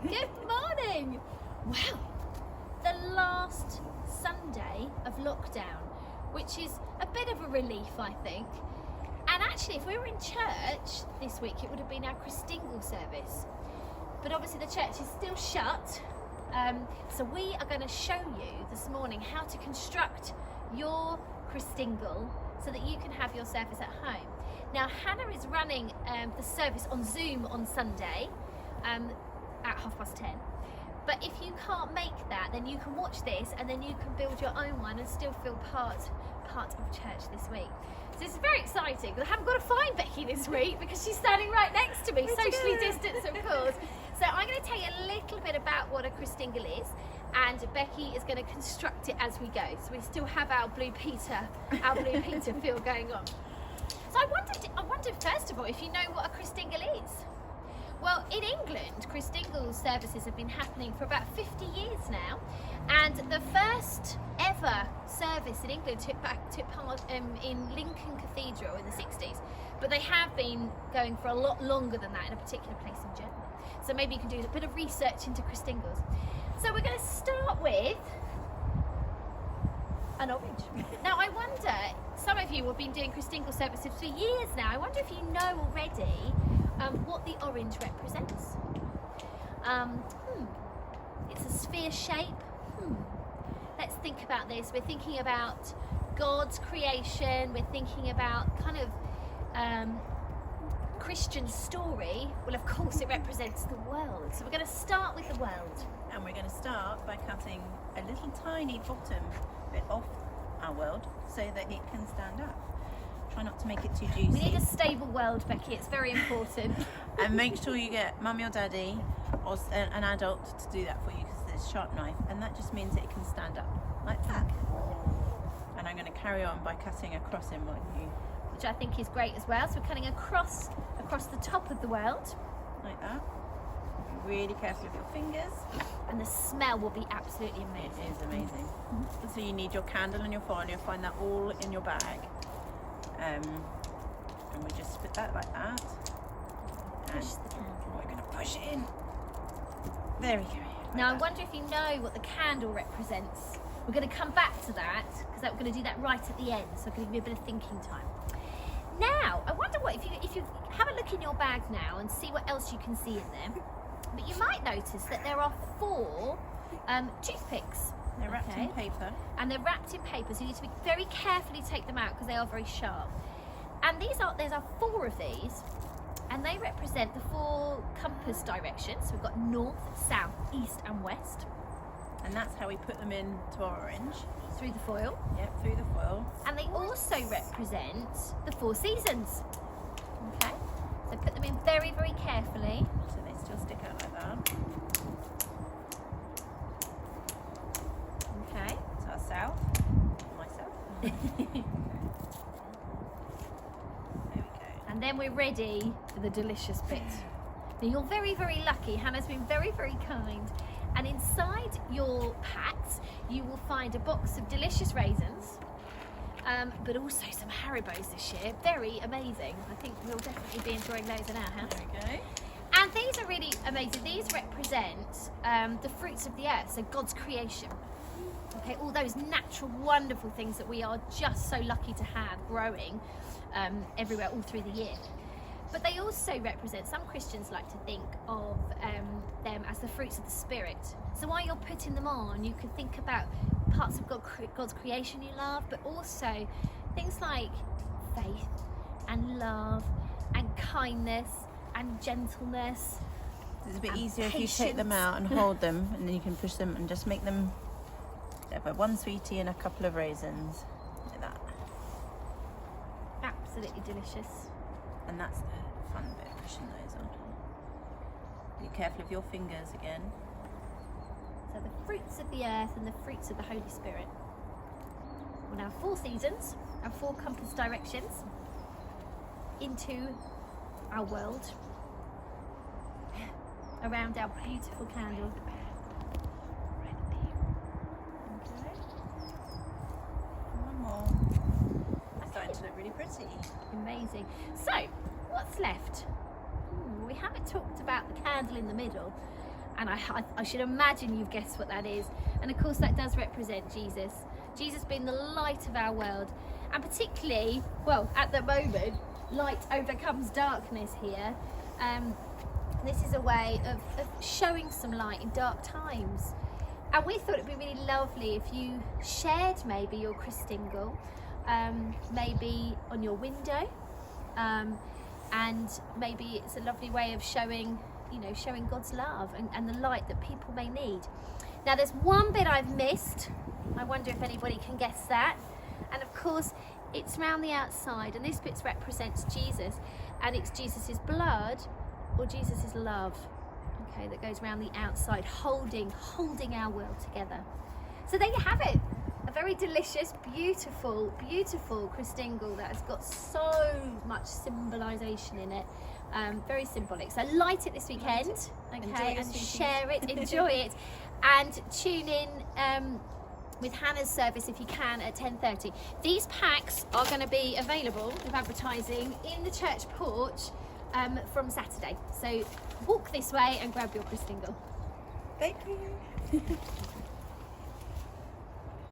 Good morning. Wow, the last Sunday of lockdown, which is a bit of a relief, I think. And actually, if we were in church this week, it would have been our Christingle service. But obviously the church is still shut. So we are going to show you this morning how to construct your Christingle so that you can have your service at home. Now, Hannah is running the service on Zoom on Sunday at 10:30. But if you can't make that, then you can watch this and then you can build your own one and still feel part of church this week. So it's very exciting. I haven't got to find Becky this week because she's standing right next to me, socially distanced of course. So I'm going to tell you a little bit about what a Christingle is, and Becky is going to construct it as we go. So we still have our Blue Peter feel going on. So I wondered first of all if you know what a Christingle is. Well, in England, Christingle services have been happening for about 50 years now, and the first ever service in England took part in Lincoln Cathedral in the 60s, but they have been going for a lot longer than that in a particular place in Germany. So maybe you can do a bit of research into Christingles. So we're going to start with an orange. Now I wonder, some of you have been doing Christingle services for years now, I wonder if you know already what the orange represents. It's a sphere shape. Let's think about this. We're thinking about God's creation. We're thinking about kind of Christian story. Well, of course, it represents the world. So we're going to start with the world. And we're going to start by cutting a little tiny bottom bit off our world so that it can stand up. Try not to make it too juicy. We need a stable world, Becky. It's very important. And make sure you get mummy or daddy or an adult to do that for you, because there's a sharp knife, and that just means that it can stand up like that. And I'm going to carry on by cutting across him like you. Which I think is great as well. So we're cutting across the top of the world. Like that. Be really careful with your fingers. And the smell will be absolutely amazing. It is amazing. So you need your candle and your foil, and you'll find that all in your bag. And we just put that like that. And Push the candle. we're going to push it in. There we go. Like Now that. I wonder if you know what the candle represents. We're going to come back to that because we're going to do that right at the end. So I'm going to give you a bit of thinking time. Now I wonder what if you have a look in your bag now and see what else you can see in there. But you might notice that there are 4 toothpicks. They're wrapped in paper. And they're wrapped in paper, so you need to be very carefully take them out because they are very sharp. And there's 4 of these, and they represent the 4 compass directions. So we've got north, south, east and west. And that's how we put them into our orange. Through the foil. Yep, through the foil. And they also represent the 4 seasons. Okay, so put them in very, very carefully. So they still stick out like that. Okay. So our south, myself. There we go. And then we're ready for the delicious bit. Now you're very, very lucky. Hannah's been very, very kind. And inside your packs, you will find a box of delicious raisins, but also some Haribos this year. Very amazing. I think we'll definitely be enjoying those in our house. There we go. And these are really amazing. These represent the fruits of the earth, so God's creation. Okay, all those natural, wonderful things that we are just so lucky to have growing everywhere all through the year. But they also represent, some Christians like to think of them as the fruits of the Spirit. So while you're putting them on, you can think about parts of God's creation you love, but also things like faith and love and kindness and gentleness. It's a bit and easier if you take them out and hold them, and then you can push them and just make them one sweetie and a couple of raisins, like that. Absolutely delicious. And that's the fun bit, pushing those on. Be careful of your fingers again. So the fruits of the earth and the fruits of the Holy Spirit. We'll now 4 seasons and 4 compass directions into our world around our beautiful candle. Okay. One more. It's starting to look really pretty. Amazing. So, what's left? We haven't talked about the candle in the middle. And I should imagine you've guessed what that is. And of course that does represent Jesus. Jesus being the light of our world. And particularly, well, at the moment, light overcomes darkness here. This is a way of showing some light in dark times. And we thought it'd be really lovely if you shared maybe your Christingle, maybe on your window, and maybe it's a lovely way of showing, you know, showing God's love and the light that people may need. Now there's one bit I've missed. I wonder if anybody can guess that. And of course, it's round the outside, and this bit represents Jesus, and it's Jesus's blood or Jesus's love, okay, that goes around the outside, holding our world together. So there you have it. A very delicious, beautiful Christingle that has got so much symbolisation in it. Very symbolic. So light it this weekend, okay, and share it, enjoy it, and tune in with Hannah's service if you can at 10:30. These packs are going to be available with advertising in the church porch from Saturday. So walk this way and grab your Christingle. Thank you.